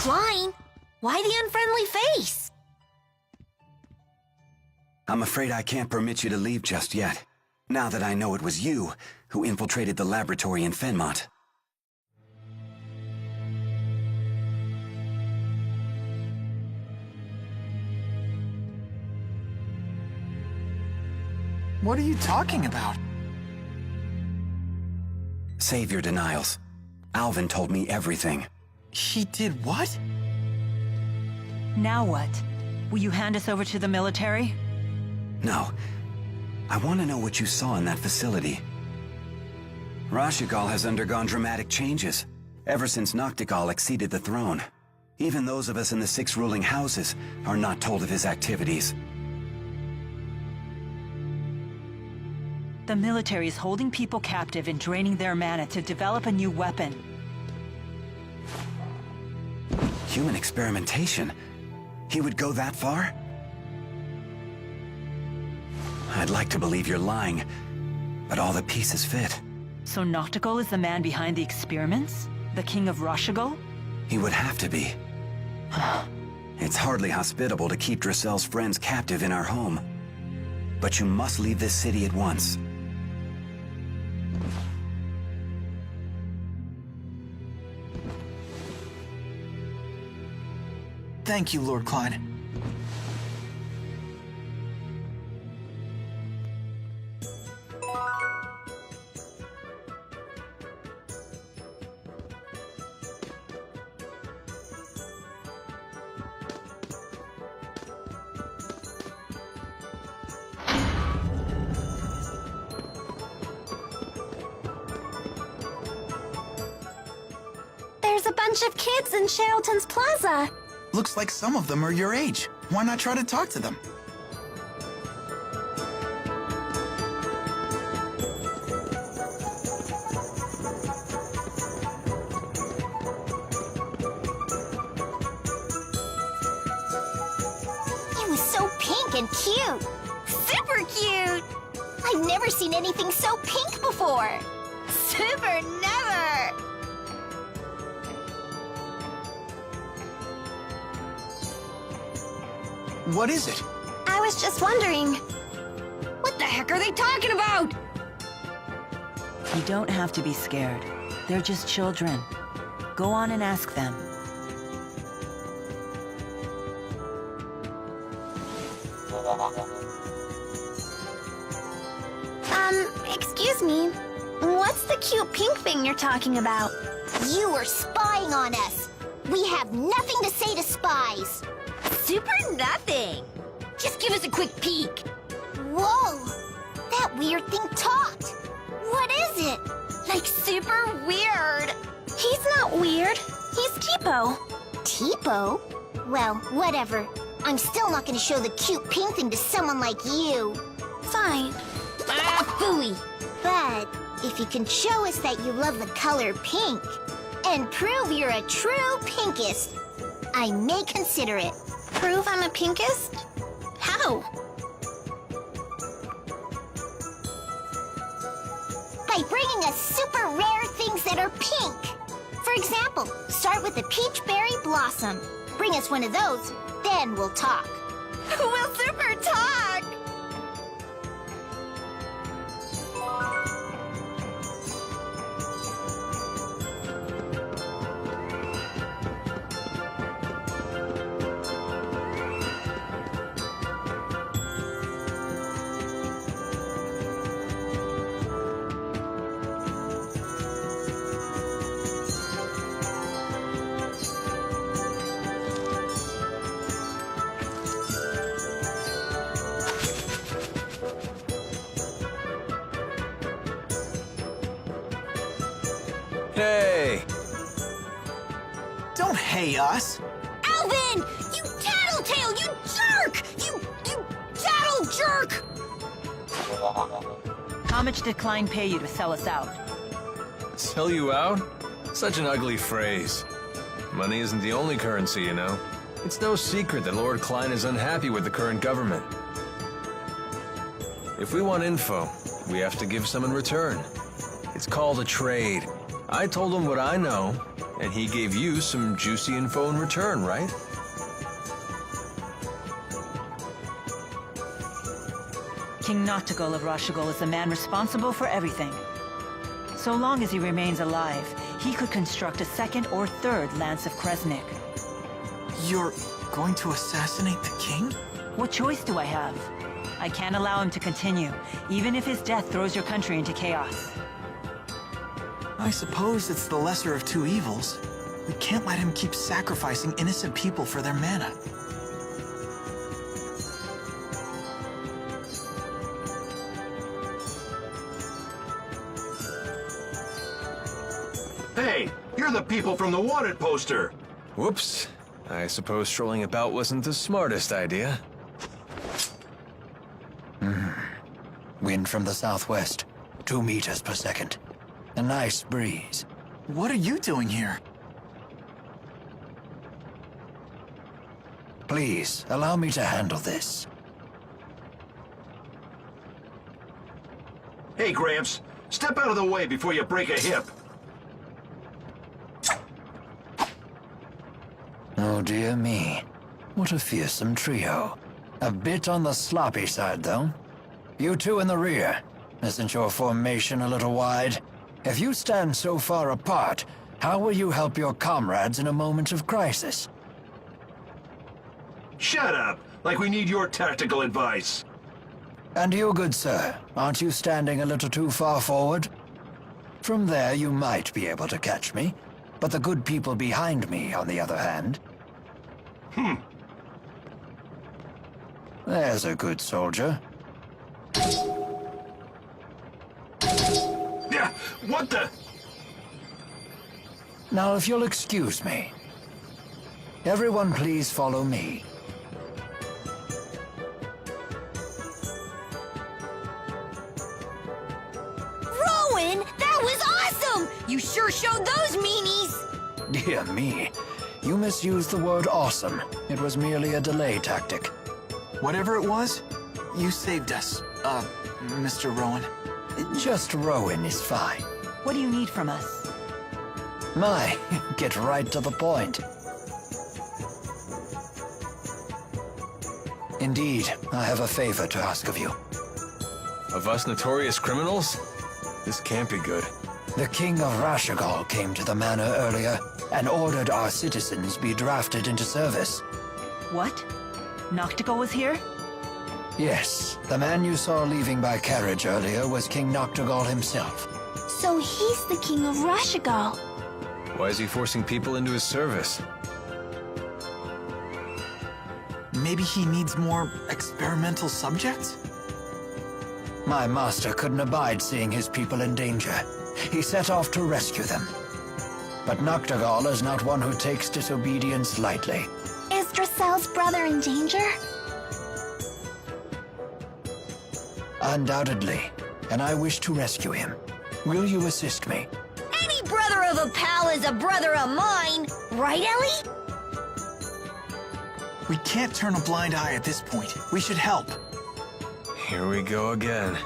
Klein, why the unfriendly face? I'm afraid I can't permit you to leave just yet, now that I know it was you who infiltrated the laboratory in Fenmont. What are you talking about? Save your denials. Alvin told me everything. He did what? Now what? Will you hand us over to the military? No. I want to know what you saw in that facility. Rashigal has undergone dramatic changes, ever since Noctigal acceded the throne. Even those of us in the 6 ruling houses are not told of his activities. The military is holding people captive and draining their mana to develop a new weapon. Human experimentation? He would go that far? I'd like to believe you're lying, but all the pieces fit. So Noctigal is the man behind the experiments? The king of Rashigal? He would have to be. It's hardly hospitable to keep Drasel's friends captive in our home. But you must leave this city at once. Thank you, Lord Klein. There's a bunch of kids in Sheraton's Plaza. Looks like some of them are your age. Why not try to talk to them? It was so pink and cute. Super cute! I've never seen anything so pink before. Super never! What is it? I was just wondering, what the heck are they talking about? You don't have to be scared. They're just children. Go on and ask them. Excuse me. What's the cute pink thing you're talking about? You were spying on us. We have nothing to say to spies. Super nothing. Just give us a quick peek. Whoa! That weird thing talked. What is it? Like super weird. He's not weird. He's Tipo. Tipo? Well, whatever. I'm still not gonna show the cute pink thing to someone like you. Fine. Ah, phooey. But if you can show us that you love the color pink and prove you're a true pinkist, I may consider it. Prove I'm a pinkist? How? By bringing us super rare things that are pink. For example, start with a peach berry blossom. Bring us one of those, then we'll talk. We'll super talk! Hey! Don't hey us! Alvin! You tattletale! You jerk! You tattle jerk! How much did Klein pay you to sell us out? Sell you out? Such an ugly phrase. Money isn't the only currency, you know. It's no secret that Lord Klein is unhappy with the current government. If we want info, we have to give some in return. It's called a trade. I told him what I know, And he gave you some juicy info in return, right? King Noctigol of Rashigol is the man responsible for everything. So long as he remains alive, he could construct a second or third Lance of Kresnik. You're going to assassinate the king? What choice do I have? I can't allow him to continue, even if his death throws your country into chaos. I suppose it's the lesser of two evils. We can't let him keep sacrificing innocent people for their mana. Hey, you're the people from the wanted poster. Whoops. I suppose strolling about wasn't the smartest idea. Wind from the southwest, 2 meters per second. A nice breeze. What are you doing here? Please, allow me to handle this. Hey, Gramps, step out of the way before you break a hip. Oh dear me. What a fearsome trio. A bit on the sloppy side, though. You two in the rear. Isn't your formation a little wide? If you stand so far apart, how will you help your comrades in a moment of crisis? Shut up, like we need your tactical advice. And you, good sir, aren't you standing a little too far forward? From there you might be able to catch me, but the good people behind me, on the other hand... There's a good soldier. Yeah, what the? Now, if you'll excuse me. Everyone please follow me. Rowan, that was awesome! You sure showed those meanies! Dear me. You misused the word awesome. It was merely a delay tactic. Whatever it was, you saved us, Mr. Rowan. Just Rowan is fine. What do you need from us? My, get right to the point. Indeed, I have a favor to ask of you. Of us notorious criminals? This can't be good. The King of Rashigol came to the manor earlier and ordered our citizens be drafted into service. What? Noctigol was here? Yes, the man you saw leaving by carriage earlier was King Noctigol himself. So he's the king of Rashigol. Why is he forcing people into his service? Maybe he needs more experimental subjects? My master couldn't abide seeing his people in danger. He set off to rescue them. But Noctigol is not one who takes disobedience lightly. Is Drasel's brother in danger? Undoubtedly, and I wish to rescue him. Will you assist me? Any brother of a pal is a brother of mine, right, Ellie? We can't turn a blind eye at this point. We should help. Here we go again.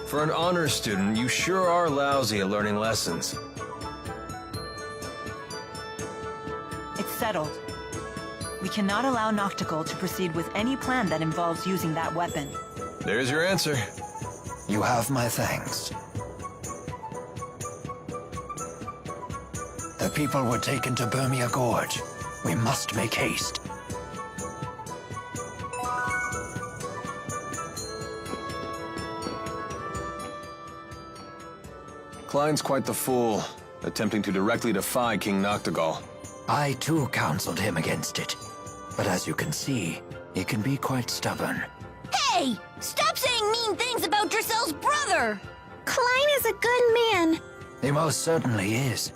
For an honors student, you sure are lousy at learning lessons. It's settled. We cannot allow Noctigol to proceed with any plan that involves using that weapon. There's your answer. You have my thanks. The people were taken to Burmia Gorge. We must make haste. Klein's quite the fool, attempting to directly defy King Noctigol. I too counseled him against it. But as you can see, he can be quite stubborn. Hey! Stop saying mean things about Drasel's brother! Klein is a good man. He most certainly is.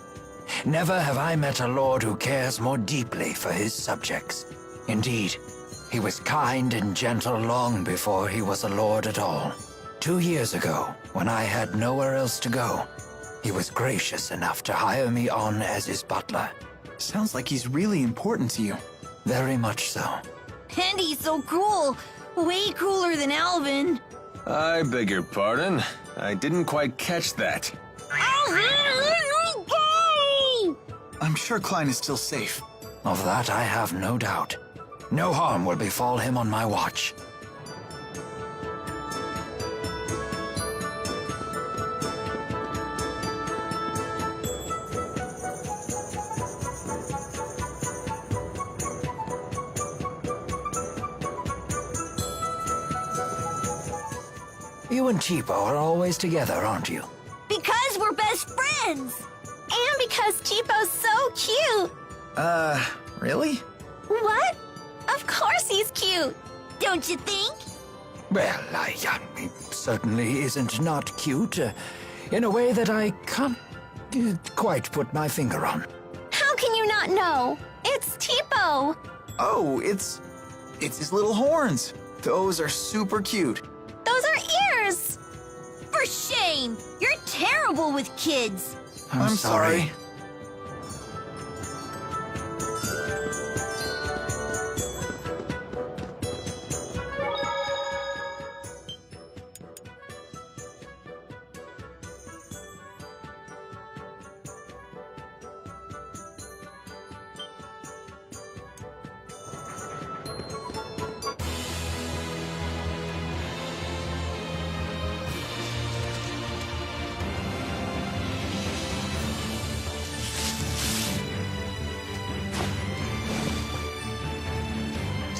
Never have I met a lord who cares more deeply for his subjects. Indeed, he was kind and gentle long before he was a lord at all. 2 years ago, when I had nowhere else to go, he was gracious enough to hire me on as his butler. Sounds like he's really important to you. Very much so. And he's so cool. Way cooler than Alvin. I beg your pardon. I didn't quite catch that. Alvin, let me go! I'm sure Klein is still safe. Of that I have no doubt. No harm will befall him on my watch. You and Cheapo are always together, aren't you? Because we're best friends! And because Cheapo's so cute! Really? What? Of course he's cute! Don't you think? Well, he certainly isn't not cute, in a way that I can't quite put my finger on. How can you not know? It's Cheapo! Oh, it's his little horns. Those are super cute. Those are ears! For shame! You're terrible with kids! I'm sorry.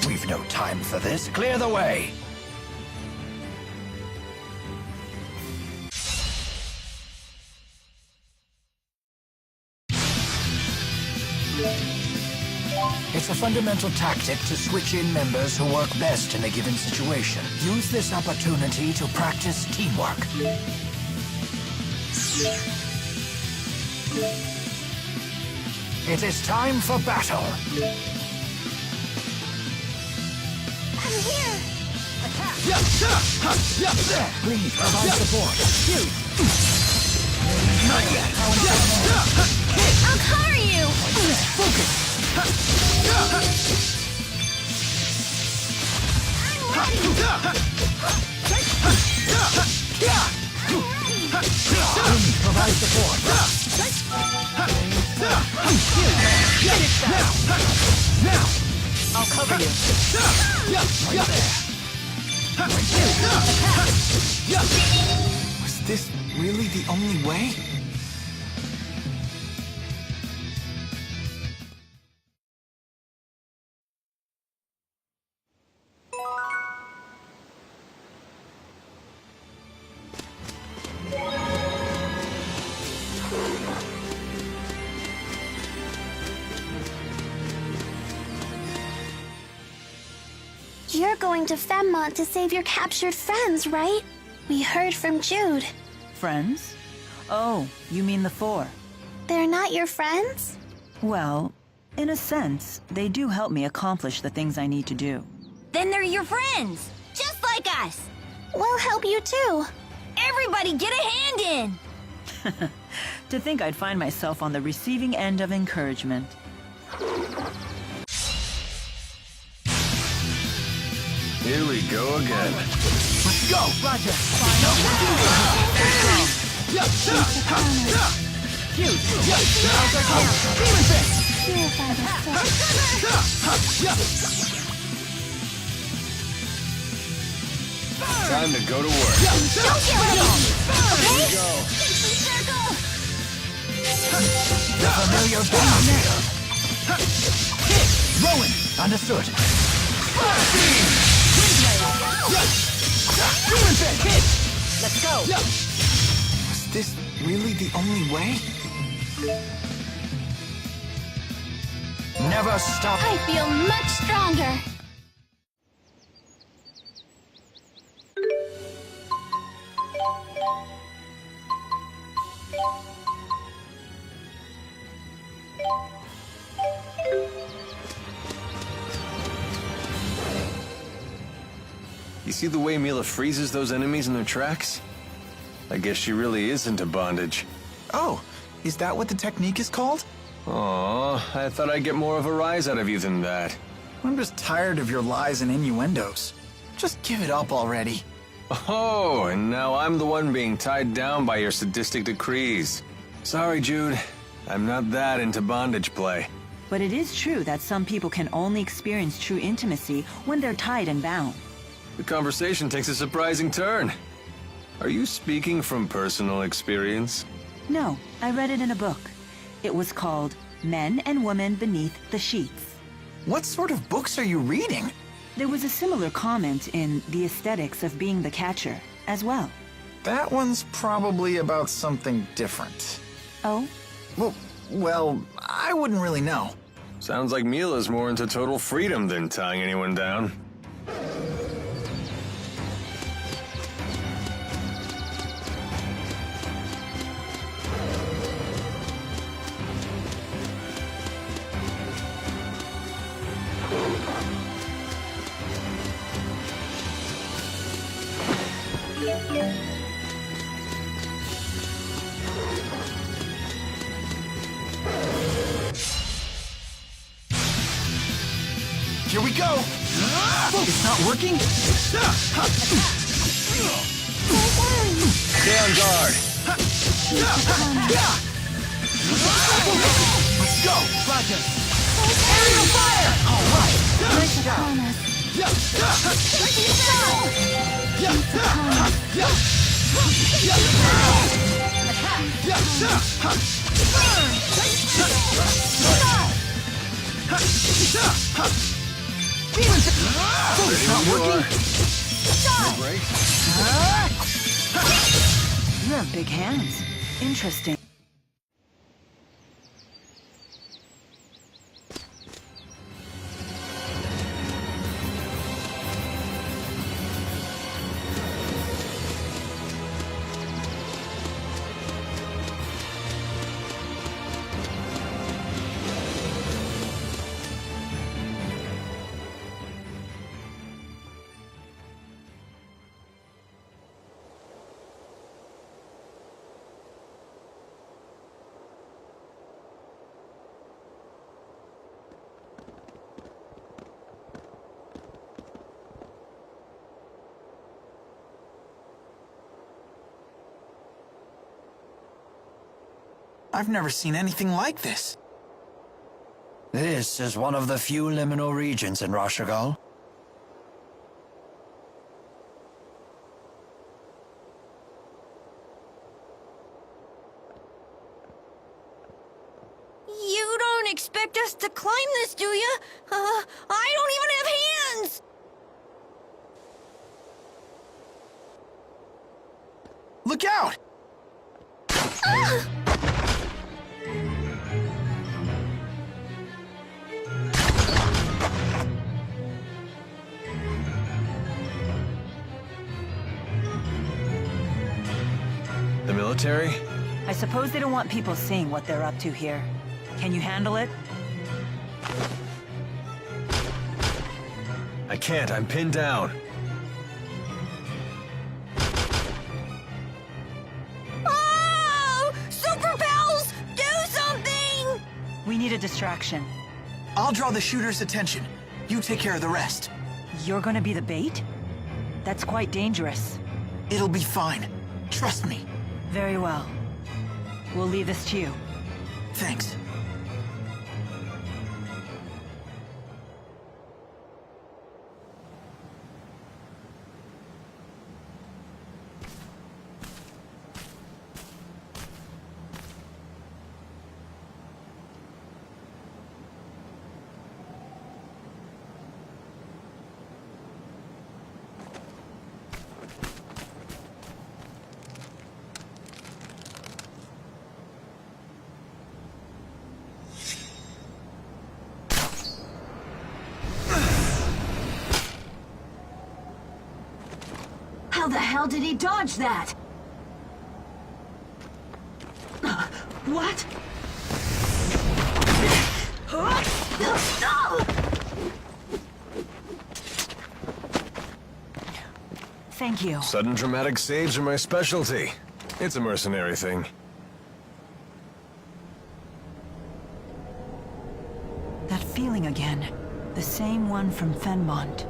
We've no time for this. Clear the way! It's a fundamental tactic to switch in members who work best in a given situation. Use this opportunity to practice teamwork. It is time for battle. I'm here! Please provide support. Not yet. I'll cover you! Focus. I'm ready! Please provide support. Now! I'll cover you. Right there. Was this really the only way? You're going to Femmont to save your captured friends, right? We heard from Jude. Friends? Oh, you mean the four. They're not your friends? Well, in a sense, they do help me accomplish the things I need to do. Then they're your friends, just like us. We'll help you too. Everybody get a hand in! To think I'd find myself on the receiving end of encouragement. Here we go again. Let's go! Roger. Time to go to work. Don't get ready! Okay? Go. Circle! The familiar bomb here. Rowan! Understood. Let's go. Was this really the only way? Never stop. I feel much stronger. You see the way Mila freezes those enemies in their tracks? I guess she really is into bondage. Oh, is that what the technique is called? Aw, I thought I'd get more of a rise out of you than that. I'm just tired of your lies and innuendos. Just give it up already. Oh, and now I'm the one being tied down by your sadistic decrees. Sorry, Jude. I'm not that into bondage play. But it is true that some people can only experience true intimacy when they're tied and bound. The conversation takes a surprising turn. Are you speaking from personal experience? No, I read it in a book. It was called Men and Women Beneath the Sheets. What sort of books are you reading? There was a similar comment in The Aesthetics of Being the Catcher as well. That one's probably about something different. Oh? Well, I wouldn't really know. Sounds like Mila's more into total freedom than tying anyone down. Here we go! It's not working? Stay on guard. Let's go! Roger! Aerial fire! All right! It's not working! You have big hands. Interesting. I've never seen anything like this. This is one of the few liminal regions in Rashagal. You don't expect us to climb this, do you? I don't even have hands! Look out! The military? I suppose they don't want people seeing what they're up to here. Can you handle it? I can't, I'm pinned down. Oh! Super Pals! Do something! We need a distraction. I'll draw the shooter's attention. You take care of the rest. You're gonna be the bait? That's quite dangerous. It'll be fine. Trust me. Very well. We'll leave this to you. Thanks. How the hell did he dodge that? What? Thank you. Sudden dramatic saves are my specialty. It's a mercenary thing. That feeling again. The same one from Fenmont.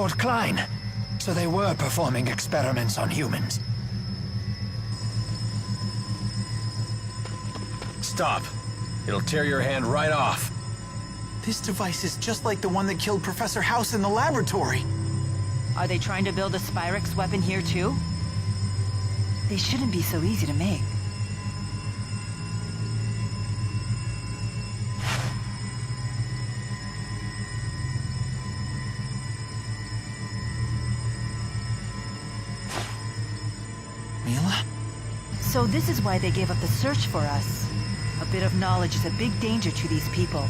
Lord Klein. So they were performing experiments on humans. Stop. It'll tear your hand right off. This device is just like the one that killed Professor House in the laboratory. Are they trying to build a Spyrex weapon here too? They shouldn't be so easy to make. Mila? So this is why they gave up the search for us. A bit of knowledge is a big danger to these people.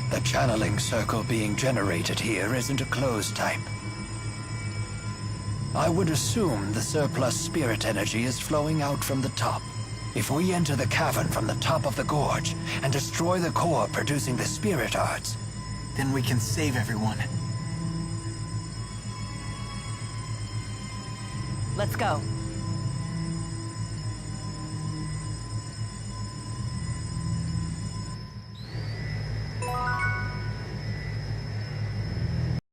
The channeling circle being generated here isn't a closed type. I would assume the surplus spirit energy is flowing out from the top. If we enter the cavern from the top of the gorge and destroy the core producing the spirit arts, Then we can save everyone. Let's go.